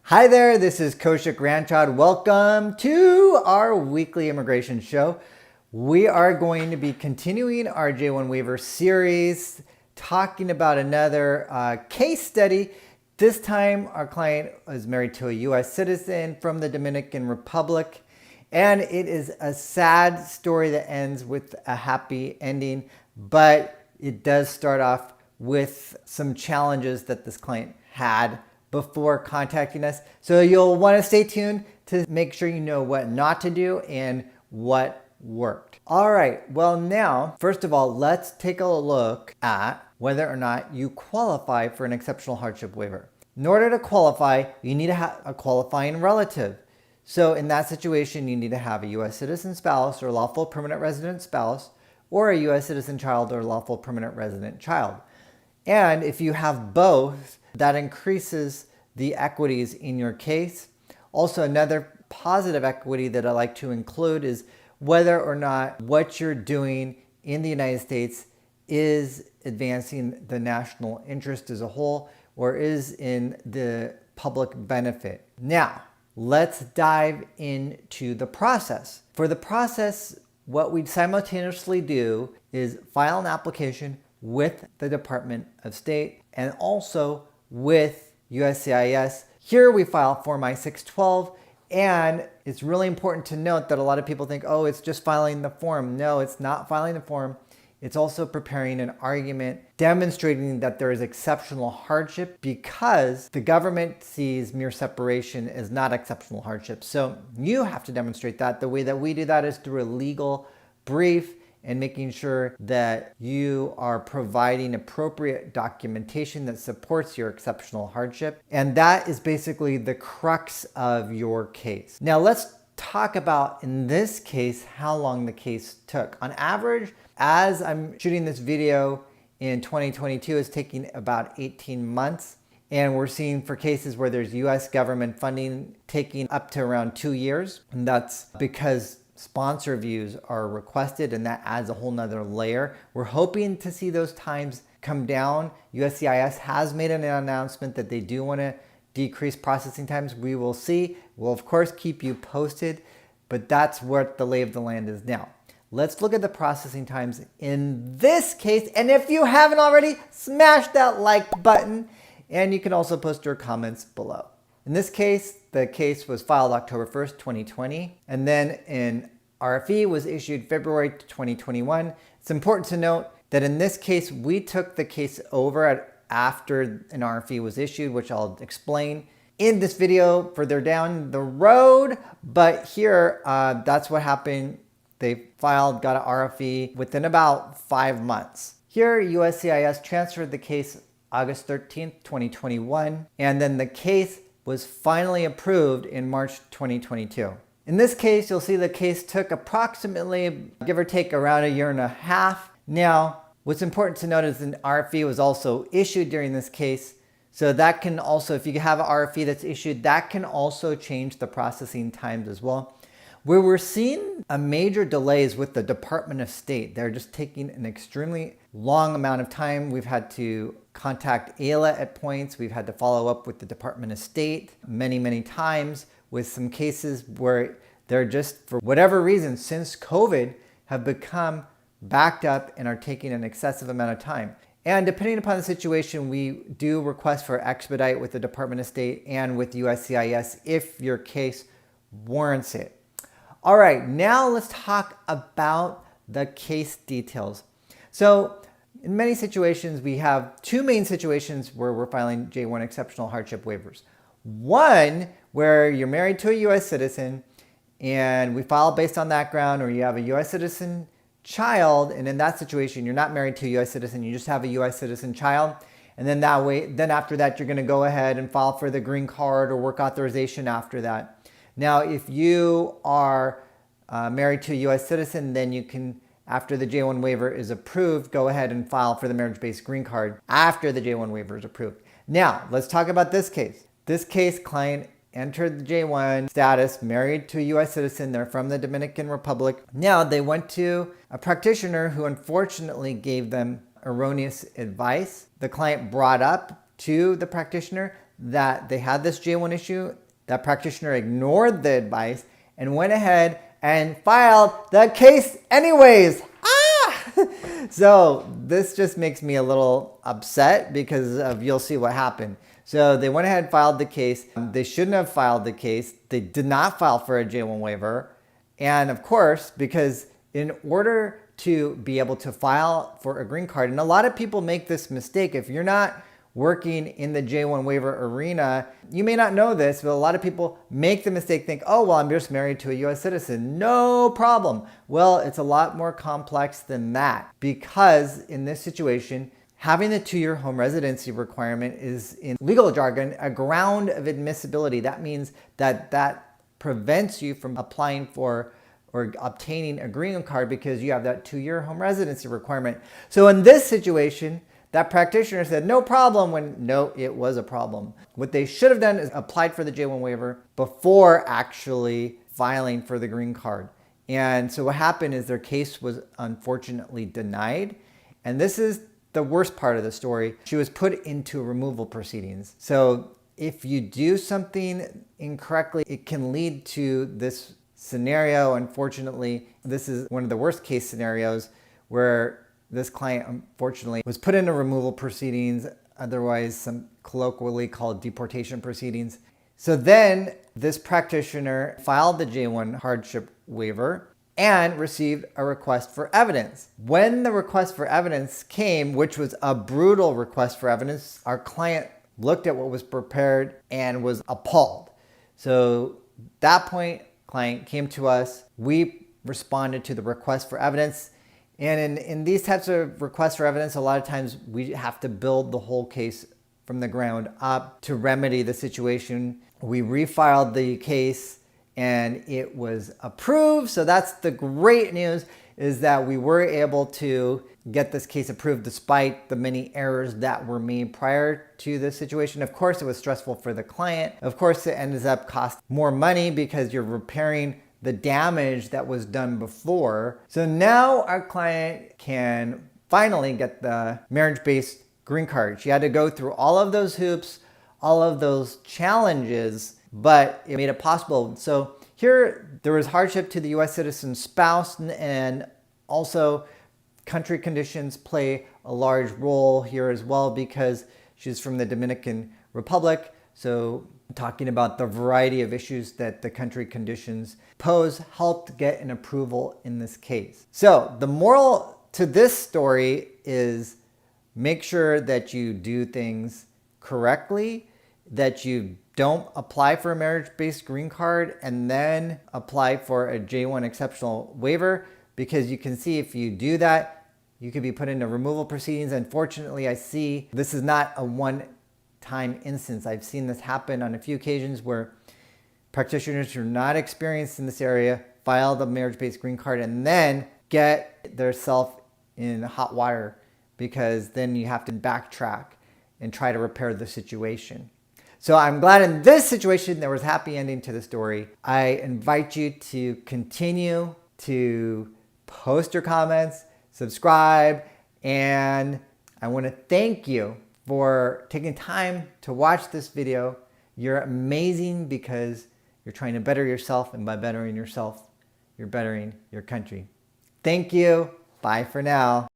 Hi there, this is Koshik Ranchod. Welcome to our weekly immigration show. We are going to be continuing our J1 waiver series, talking about another case study. This time, our client is married to a U.S. citizen from the Dominican Republic, and it is a sad story that ends with a happy ending, but it does start off with some challenges that this client had before contacting us. So you'll want to stay tuned to make sure you know what not to do and what worked. All right, well now, first of all, let's take a look at whether or not you qualify for an exceptional hardship waiver. In order to qualify, you need to have a qualifying relative. So in that situation, you need to have a U.S. citizen spouse or lawful permanent resident spouse, or a U.S. citizen child or lawful permanent resident child. And if you have both, that increases the equities in your case. Also, another positive equity that I like to include is whether or not what you're doing in the United States is advancing the national interest as a whole or is in the public benefit. Now, let's dive into the process. For the process, what we simultaneously do is file an application with the Department of State and also with USCIS. Here we file Form I-612, and it's really important to note that a lot of people think, oh, it's just filing the form. No, it's not filing the form. It's also preparing an argument demonstrating that there is exceptional hardship because the government sees mere separation as not exceptional hardship. So you have to demonstrate that. The way that we do that is through a legal brief and making sure that you are providing appropriate documentation that supports your exceptional hardship. And that is basically the crux of your case. Now let's talk about, in this case, how long the case took. On average, as I'm shooting this video in 2022, it's taking about 18 months. And we're seeing for cases where there's US government funding taking up to around 2 years. And that's because sponsor views are requested, and that adds a whole nother layer. We're hoping to see those times come down. USCIS has made an announcement that they do want to decrease processing times. We will see. We'll of course keep you posted, but that's what the lay of the land is now. Let's look at the processing times in this case. And if you haven't already, smash that like button, and you can also post your comments below. In this case, the case was filed October 1st, 2020, and then an RFE was issued February 2021. It's important to note that in this case, we took the case over after an RFE was issued, which I'll explain in this video further down the road. But here, that's what happened. They filed, got an RFE within about 5 months. Here, USCIS transferred the case August 13th, 2021, and then the case was finally approved in March 2022. In this case, you'll see the case took approximately, give or take, around 1.5 years. Now, what's important to note is an RFE was also issued during this case. So that can also, if you have an RFE that's issued, that can also change the processing times as well. Where we're seeing a major delays with the Department of State. They're just taking an extremely long amount of time. We've had to contact AILA at points. We've had to follow up with the Department of State many times with some cases where they're just, for whatever reason, since COVID, have become backed up and are taking an excessive amount of time. And depending upon the situation, we do request for expedite with the Department of State and with USCIS if your case warrants it. All right, now let's talk about the case details. So in many situations, we have two main situations where we're filing J1 exceptional hardship waivers. One, where you're married to a US citizen and we file based on that ground, or you have a US citizen child, and in that situation, you're not married to a US citizen, you just have a US citizen child. And then that way, then after that, you're gonna go ahead and file for the green card or work authorization after that. Now, if you are married to a US citizen, then you can, after the J1 waiver is approved, go ahead and file for the marriage-based green card after the J1 waiver is approved. Now, let's talk about this case. This case, client entered the J1 status, married to a US citizen. They're from the Dominican Republic. Now, they went to a practitioner who unfortunately gave them erroneous advice. The client brought up to the practitioner that they had this J1 issue, that practitioner ignored the advice and went ahead and filed the case anyways. So this just makes me a little upset because of, you'll see what happened. So they went ahead and filed the case. They shouldn't have filed the case. They did not file for a J1 waiver. And of course, because in order to be able to file for a green card, and a lot of people make this mistake, if you're not working in the J1 waiver arena, you may not know this, but a lot of people make the mistake, think, oh, well, I'm just married to a US citizen. No problem. Well, it's a lot more complex than that, because in this situation, having the 2-year home residency requirement is, in legal jargon, a ground of admissibility. That means that prevents you from applying for or obtaining a green card because you have that 2-year home residency requirement. So in this situation, that practitioner said no problem when no, it was a problem. What they should have done is applied for the J1 waiver before actually filing for the green card. And so what happened is their case was unfortunately denied. And this is the worst part of the story. She was put into removal proceedings. So if you do something incorrectly, it can lead to this scenario. Unfortunately, this is one of the worst case scenarios where this client, unfortunately, was put into removal proceedings, otherwise some colloquially called deportation proceedings. So then this practitioner filed the J1 hardship waiver and received a request for evidence. When the request for evidence came, which was a brutal request for evidence, our client looked at what was prepared and was appalled. So at that point, client came to us. We responded to the request for evidence. And in these types of requests for evidence, a lot of times we have to build the whole case from the ground up to remedy the situation. We refiled the case and it was approved. So that's the great news, is that we were able to get this case approved despite the many errors that were made prior to this situation. Of course, it was stressful for the client. Of course, it ends up costing more money because you're repairing the damage that was done before. So now our client can finally get the marriage-based green card. She had to go through all of those hoops, all of those challenges, but it made it possible. So here there was hardship to the US citizen spouse, and also country conditions play a large role here as well because she's from the Dominican Republic. So talking about the variety of issues that the country conditions pose helped get an approval in this case. So the moral to this story is make sure that you do things correctly, that you don't apply for a marriage-based green card and then apply for a J1 exceptional waiver, because you can see if you do that, you could be put into removal proceedings. Unfortunately, I see this is not a one-time instance. I've seen this happen on a few occasions where practitioners who are not experienced in this area file the marriage-based green card and then get themselves in hot water, because then you have to backtrack and try to repair the situation. So I'm glad in this situation there was a happy ending to the story. I invite you to continue to post your comments, subscribe, and I want to thank you for taking time to watch this video. You're amazing because you're trying to better yourself, and by bettering yourself, you're bettering your country. Thank you. Bye for now.